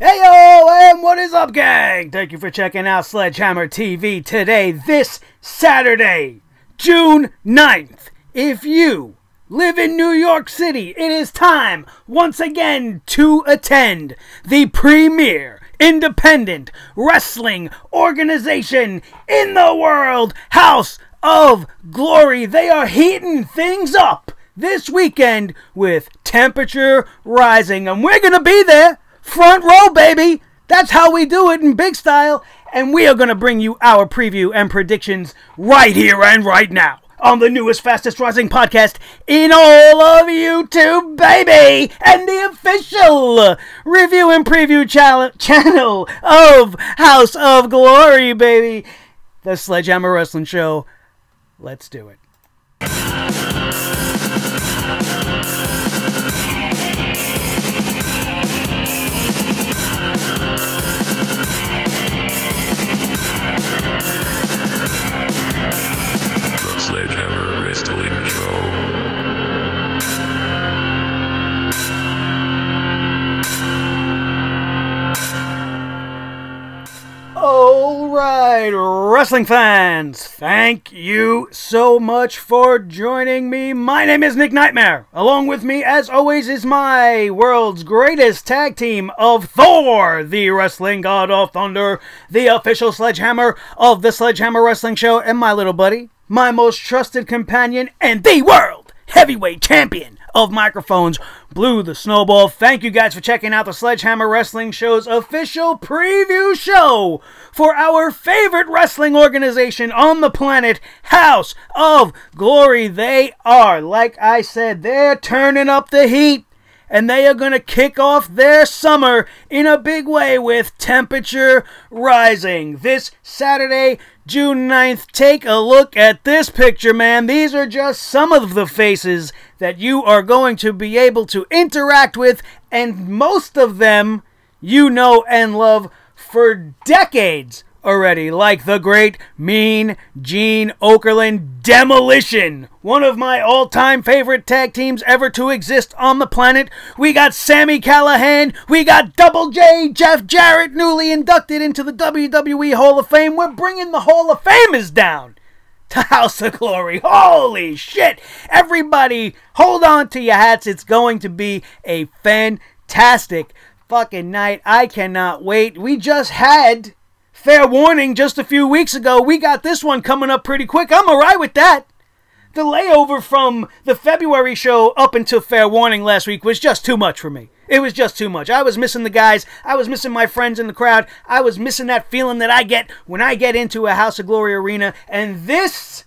Heyo, and what is up, gang? Thank you for checking out Sledgehammer TV today, this Saturday, June 9th. If you live in New York City, it is time, once again, to attend the premier independent wrestling organization in the world, House of Glory. They are heating things up this weekend with Temperature Rising, and we're going to be there. Front row, baby! That's how we do it in big style. And we are going to bring you our preview and predictions right here and right now on the newest, fastest rising podcast in all of YouTube, baby! And the official review and preview channel of House of Glory, baby! The Sledgehammer Wrestling Show. Let's do it. Sledgehammer Wrestling Show. Alright, wrestling fans, thank you so much for joining me. My name is Nick Nightmare. Along with me, as always, is my world's greatest tag team of Thor, the wrestling god of thunder, the official sledgehammer of the Sledgehammer Wrestling Show, and my little buddy, my most trusted companion, and the world heavyweight champion of microphones, Blue the Snowball. Thank you guys for checking out the Sledgehammer Wrestling Show's official preview show for our favorite wrestling organization on the planet, House of Glory. They are, like I said, they're turning up the heat. And they are going to kick off their summer in a big way with Temperature Rising. This Saturday, June 9th, take a look at this picture, man. These are just some of the faces that you are going to be able to interact with. And most of them you know and love for decades already, like the great Mean Gene Okerlund Demolition, one of my all-time favorite tag teams ever to exist on the planet. We got Sami Callihan, we got Double J, Jeff Jarrett, newly inducted into the WWE Hall of Fame. We're bringing the Hall of Famers down to House of Glory. Holy shit! Everybody, hold on to your hats. It's going to be a fantastic fucking night. I cannot wait. We just had Fair Warning just a few weeks ago. We got this one coming up pretty quick. I'm alright with that. The layover from the February show up until Fair Warning last week was just too much for me. It was just too much. I was missing the guys. I was missing my friends in the crowd. I was missing that feeling that I get when I get into a House of Glory arena. And this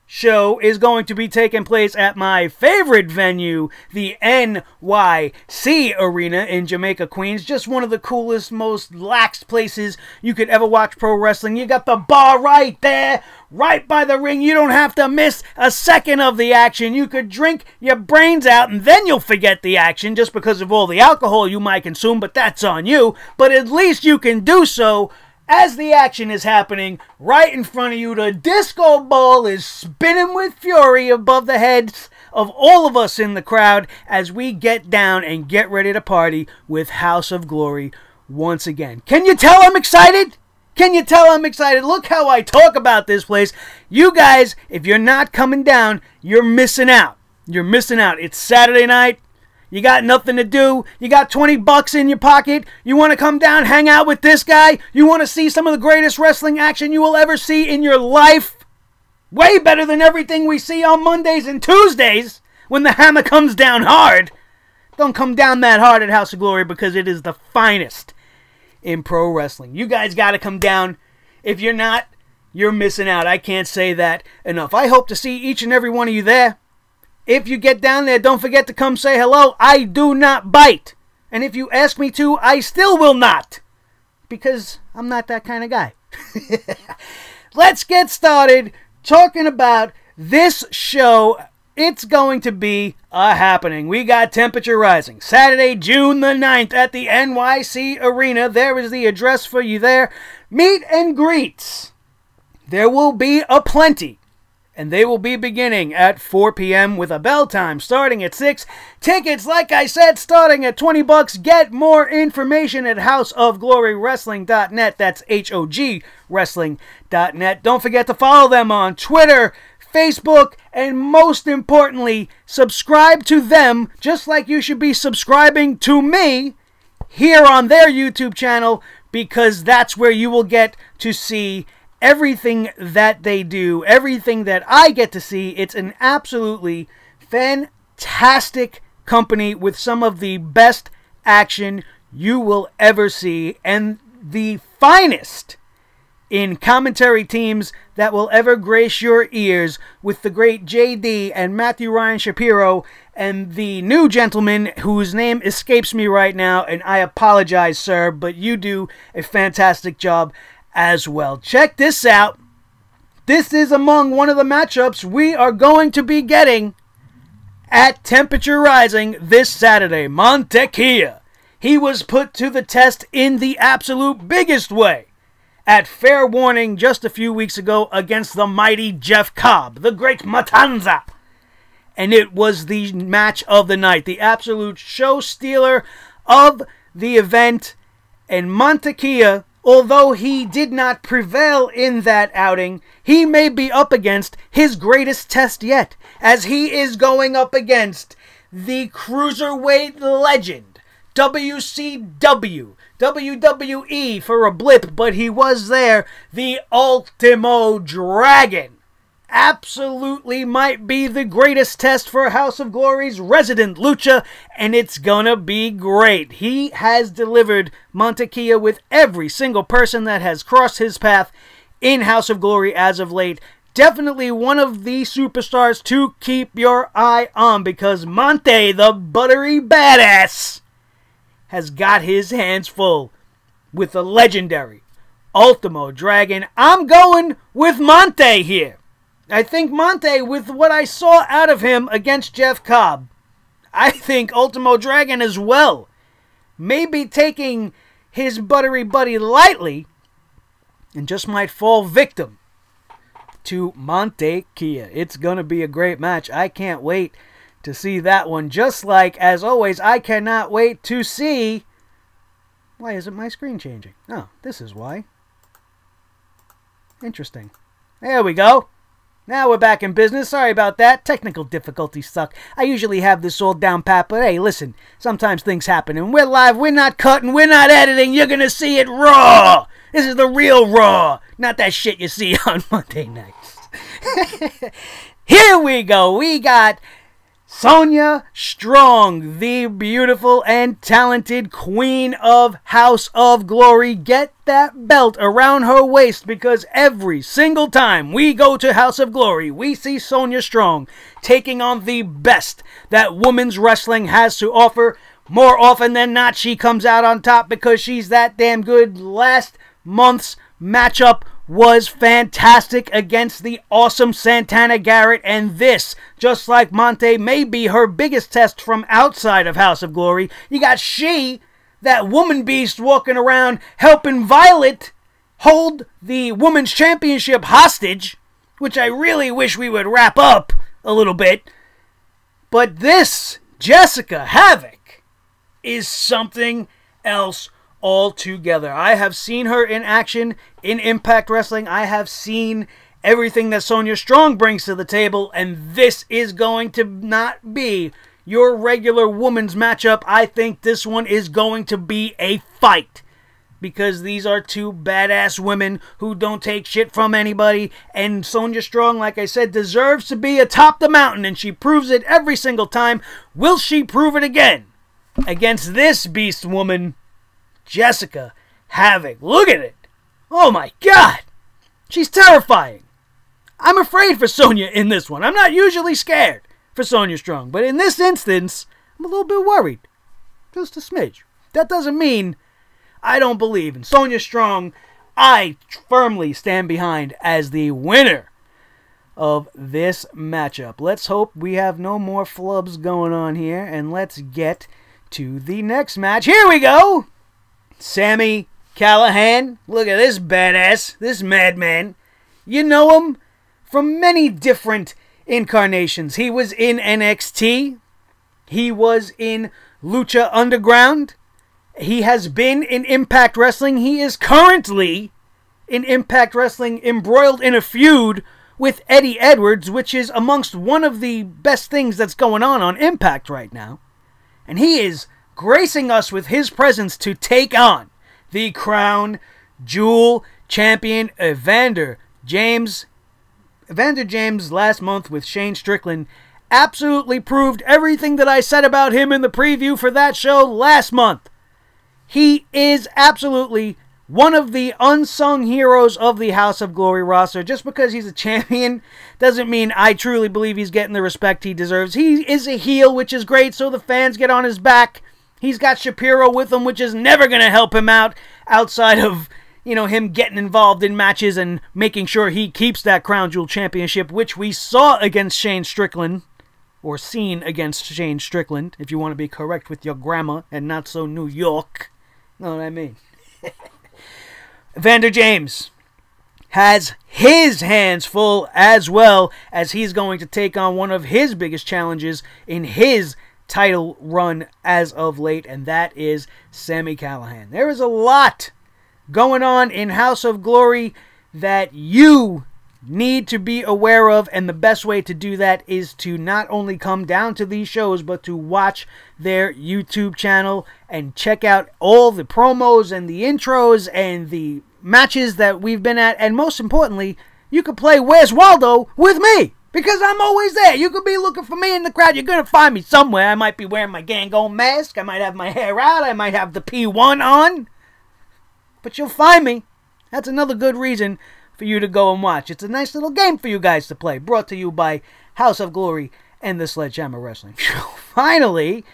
show is going to be taking place at my favorite venue, the NYC Arena in Jamaica, Queens. Just one of the coolest, most lax places you could ever watch pro wrestling. You got the bar right there, right by the ring. You don't have to miss a second of the action. You could drink your brains out and then you'll forget the action just because of all the alcohol you might consume, but that's on you. But at least you can do so as the action is happening right in front of you. The disco ball is spinning with fury above the heads of all of us in the crowd as we get down and get ready to party with House of Glory once again. Can you tell I'm excited? Can you tell I'm excited? Look how I talk about this place. You guys, if you're not coming down, you're missing out. You're missing out. It's Saturday night. You got nothing to do. You got 20 bucks in your pocket. You want to come down, hang out with this guy. You want to see some of the greatest wrestling action you will ever see in your life. Way better than everything we see on Mondays and Tuesdays when the hammer comes down hard. Don't come down that hard at House of Glory because it is the finest in pro wrestling. You guys got to come down. If you're not, you're missing out. I can't say that enough. I hope to see each and every one of you there. If you get down there, don't forget to come say hello. I do not bite. And if you ask me to, I still will not. Because I'm not that kind of guy. Let's get started talking about this show. It's going to be a happening. We got Temperature Rising. Saturday, June the 9th at the NYC Arena. There is the address for you there. Meet and greets. There will be aplenty. And they will be beginning at 4 p.m. with a bell time starting at 6. Tickets, like I said, starting at $20. Get more information at houseofglorywrestling.net. That's HOG Wrestling.net. Don't forget to follow them on Twitter, Facebook, and most importantly, subscribe to them just like you should be subscribing to me here on their YouTube channel, because that's where you will get to see everything that they do, everything that I get to see. It's an absolutely fantastic company with some of the best action you will ever see, and the finest in commentary teams that will ever grace your ears, with the great JD and Matthew Ryan Shapiro and the new gentleman whose name escapes me right now, and I apologize, sir, but you do a fantastic job as well. Check this out. This is among one of the matchups we are going to be getting at Temperature Rising this Saturday. Montekia. He was put to the test in the absolute biggest way at Fair Warning just a few weeks ago against the mighty Jeff Cobb, the great Matanza. And it was the match of the night, the absolute show stealer of the event. And Montekia, although he did not prevail in that outing, he may be up against his greatest test yet, as he is going up against the Cruiserweight legend, WCW, WWE for a blip, but he was there, the Ultimo Dragon. Absolutely might be the greatest test for House of Glory's resident Lucha, and it's gonna be great. He has delivered Montekia with every single person that has crossed his path in House of Glory as of late. Definitely one of the superstars to keep your eye on, because Monte, the buttery badass, has got his hands full with the legendary Ultimo Dragon. I'm going with Monte here. I think Monte, with what I saw out of him against Jeff Cobb, I think Ultimo Dragon as well, maybe taking his buttery buddy lightly, and just might fall victim to Montekia. It's going to be a great match. I can't wait to see that one. Just like, as always, I cannot wait to see... Why isn't my screen changing? Oh, this is why. Interesting. There we go. Now we're back in business. Sorry about that. Technical difficulties suck. I usually have this all down pat, but hey, listen, sometimes things happen, and we're live. We're not cutting. We're not editing. You're going to see it raw. This is the real raw, not that shit you see on Monday nights. Here we go. We got Sonya Strong, the beautiful and talented queen of House of Glory. Get that belt around her waist, because every single time we go to House of Glory, we see Sonya Strong taking on the best that women's wrestling has to offer. More often than not, she comes out on top because she's that damn good. Last month's matchup was fantastic against the awesome Santana Garrett, and this, just like Monte, may be her biggest test from outside of House of Glory. You got she, that woman beast, walking around helping Violet hold the women's championship hostage, which I really wish we would wrap up a little bit. But this Jessica Havok is something else altogether. I have seen her in action in Impact Wrestling. I have seen everything that Sonya Strong brings to the table, and this is going to not be your regular women's matchup. I think this one is going to be a fight, because these are two badass women who don't take shit from anybody, and Sonya Strong, like I said, deserves to be atop the mountain, and she proves it every single time. Will she prove it again against this beast woman, Jessica Havok? Look at it. Oh my God. She's terrifying. I'm afraid for Sonya in this one. I'm not usually scared for Sonya Strong, but in this instance, I'm a little bit worried. Just a smidge. That doesn't mean I don't believe in Sonya Strong. I firmly stand behind as the winner of this matchup. Let's hope we have no more flubs going on here, and let's get to the next match. Here we go. Sami Callihan. Look at this badass, this madman. You know him from many different incarnations. He was in NXT. He was in Lucha Underground. He has been in Impact Wrestling. He is currently in Impact Wrestling, embroiled in a feud with Eddie Edwards, which is amongst one of the best things that's going on Impact right now. And he is gracing us with his presence to take on the Crown Jewel Champion Evander James. Evander James last month with Shane Strickland absolutely proved everything that I said about him in the preview for that show last month. He is absolutely one of the unsung heroes of the House of Glory roster. Just because he's a champion doesn't mean I truly believe he's getting the respect he deserves. He is a heel, which is great, so the fans get on his back. He's got Shapiro with him, which is never going to help him out outside of, him getting involved in matches and making sure he keeps that Crown Jewel Championship, which we saw against Shane Strickland, or seen against Shane Strickland, if you want to be correct with your grammar and not so New York. Know what I mean? Evander James has his hands full as well, as he's going to take on one of his biggest challenges in his title run as of late, and that is Sami Callihan. There is a lot going on in House of Glory that you need to be aware of, and the best way to do that is to not only come down to these shows, but to watch their YouTube channel and check out all the promos and the intros and the matches that we've been at, and most importantly, you can play Where's Waldo with me, because I'm always there. You could be looking for me in the crowd. You're going to find me somewhere. I might be wearing my Gangon mask. I might have my hair out. I might have the P1 on. But you'll find me. That's another good reason for you to go and watch. It's a nice little game for you guys to play, brought to you by House of Glory and the Sledgehammer Wrestling Show. Finally,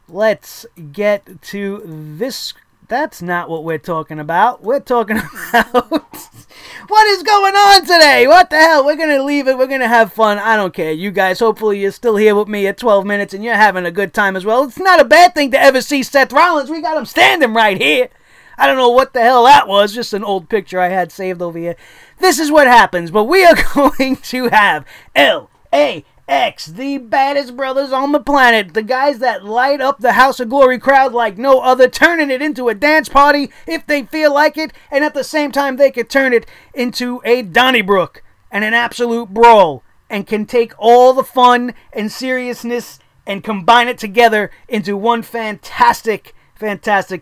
let's get to this. That's not what we're talking about. We're talking about what is going on today. What the hell? We're going to leave it. We're going to have fun. I don't care. You guys, hopefully you're still here with me at 12 minutes and you're having a good time as well. It's not a bad thing to ever see Seth Rollins. We got him standing right here. I don't know what the hell that was. Just an old picture I had saved over here. This is what happens. But we are going to have LAX, the baddest brothers on the planet. The guys that light up the House of Glory crowd like no other. Turning it into a dance party if they feel like it. And at the same time, they could turn it into a Donnybrook and an absolute brawl. And can take all the fun and seriousness and combine it together into one fantastic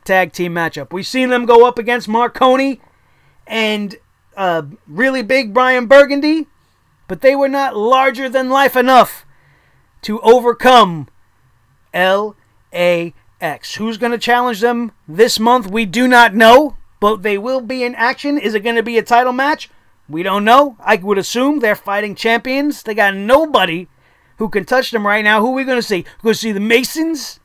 tag team matchup. We've seen them go up against Marconi and really big Brian Burgundy, but they were not larger than life enough to overcome LAX. Who's going to challenge them this month? We do not know, but they will be in action. Is it going to be a title match? We don't know. I would assume they're fighting champions. They got nobody who can touch them right now. Who are we going to see? We're going to see the Masons?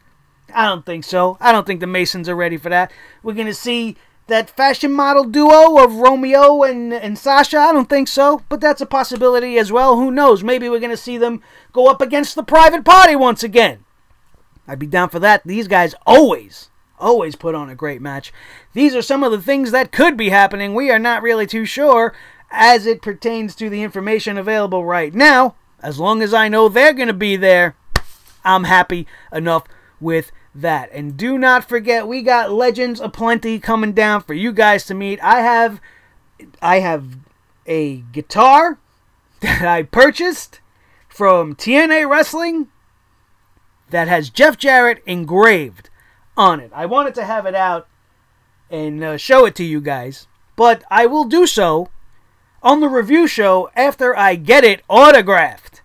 I don't think so. I don't think the Masons are ready for that. We're going to see that fashion model duo of Romeo and Sasha. I don't think so, but that's a possibility as well. Who knows? Maybe we're going to see them go up against the Private Party once again. I'd be down for that. These guys always put on a great match. These are some of the things that could be happening. We are not really too sure as it pertains to the information available right now. As long as I know they're going to be there, I'm happy enough with that. And do not forget, we got legends aplenty coming down for you guys to meet. I have a guitar that I purchased from TNA Wrestling that has Jeff Jarrett engraved on it. I wanted to have it out and show it to you guys, but I will do so on the review show after I get it autographed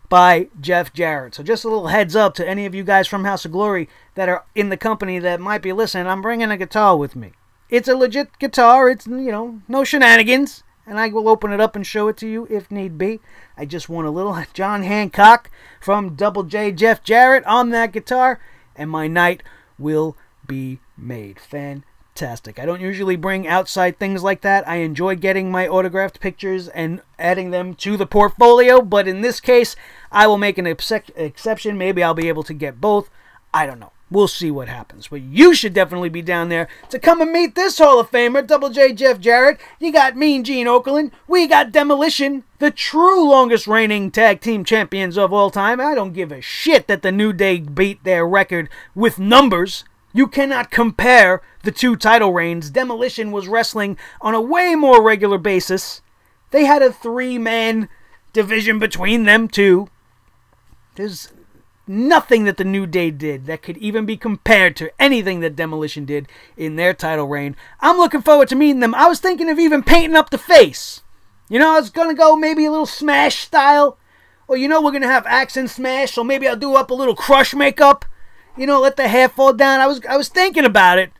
by Jeff Jarrett. So just a little heads up to any of you guys from House of Glory that are in the company that might be listening. I'm bringing a guitar with me. It's a legit guitar. It's, no shenanigans. And I will open it up and show it to you if need be. I just want a little John Hancock from Double J Jeff Jarrett on that guitar, and my night will be made. Fantastic. I don't usually bring outside things like that. I enjoy getting my autographed pictures and adding them to the portfolio, but in this case, I will make an exception. Maybe I'll be able to get both. I don't know. We'll see what happens. But you should definitely be down there to come and meet this Hall of Famer, Double J Jeff Jarrett. You got Mean Gene Okerlund. We got Demolition, the true longest reigning tag team champions of all time. I don't give a shit that the New Day beat their record with numbers. You cannot compare the two title reigns. Demolition was wrestling on a way more regular basis. They had a 3-man division between them two. There's nothing that the New Day did that could even be compared to anything that Demolition did in their title reign. I'm looking forward to meeting them. I was thinking of even painting up the face. You know, I was going to go maybe a little Smash style. Or, you know, we're going to have Accent Smash, so maybe I'll do up a little Crush makeup. You know, let the hair fall down. I was thinking about it.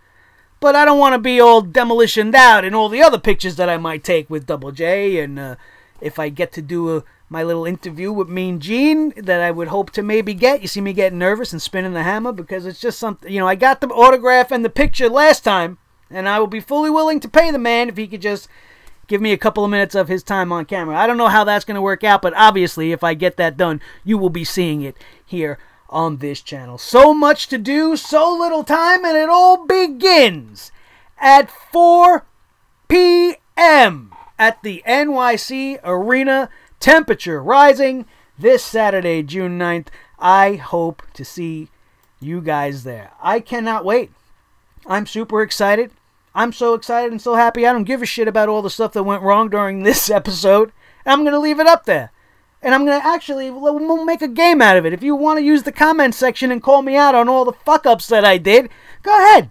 But I don't want to be all demolitioned out in all the other pictures that I might take with Double J. And if I get to do my little interview with Mean Gene that I would hope to maybe get. You see me getting nervous and spinning the hammer because it's just something. You know, I got the autograph and the picture last time. And I will be fully willing to pay the man if he could just give me a couple of minutes of his time on camera. I don't know how that's going to work out. But obviously, if I get that done, you will be seeing it here on this channel. So much to do, so little time, and it all begins at 4 p.m. at the NYC Arena. Temperature rising this Saturday, June 9th. I hope to see you guys there. I cannot wait. I'm super excited. I'm so excited and so happy. I don't give a shit about all the stuff that went wrong during this episode. I'm going to leave it up there. And I'm going to actually we'll make a game out of it. If you want to use the comment section and call me out on all the fuck-ups that I did, go ahead.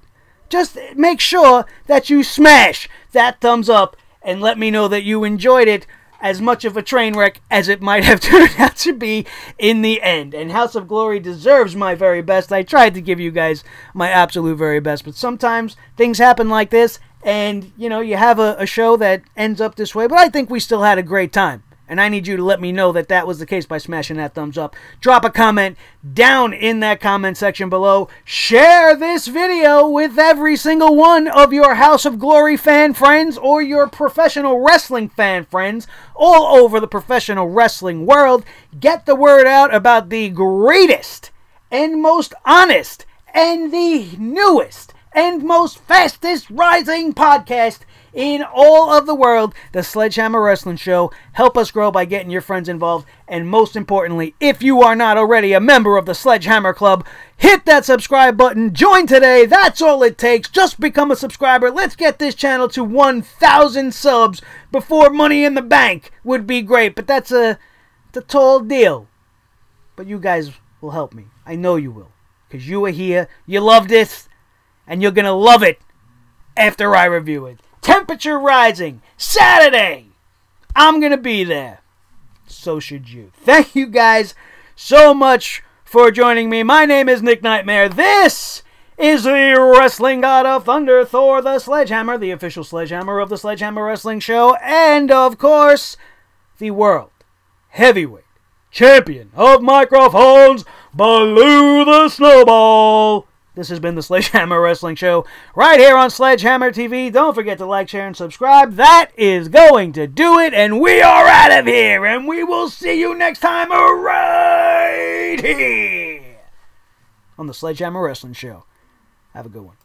Just make sure that you smash that thumbs up and let me know that you enjoyed it as much of a train wreck as it might have turned out to be in the end. And House of Glory deserves my very best. I tried to give you guys my absolute very best, but sometimes things happen like this, and, you know, you have a show that ends up this way, but I think we still had a great time. And I need you to let me know that that was the case by smashing that thumbs up. Drop a comment down in that comment section below. Share this video with every single one of your House of Glory fan friends or your professional wrestling fan friends all over the professional wrestling world. Get the word out about the greatest and most honest and the newest and most fastest rising podcast in all of the world, the Sledgehammer Wrestling Show. Help us grow by getting your friends involved. And most importantly, if you are not already a member of the Sledgehammer Club, hit that subscribe button. Join today. That's all it takes. Just become a subscriber. Let's get this channel to 1,000 subs before Money in the Bank would be great. But that's a tall deal. But you guys will help me. I know you will. Because you are here. You love this. And you're going to love it after I review it. Temperature rising. Saturday. I'm going to be there. So should you. Thank you guys so much for joining me. My name is Nick Nightmare. This is the Wrestling God of Thunder, Thor the Sledgehammer, the official Sledgehammer of the Sledgehammer Wrestling Show, and of course, the World Heavyweight Champion of Microphones, Baloo the Snowball. This has been the Sledgehammer Wrestling Show right here on Sledgehammer TV. Don't forget to like, share, and subscribe. That is going to do it, and we are out of here, and we will see you next time right here on the Sledgehammer Wrestling Show. Have a good one.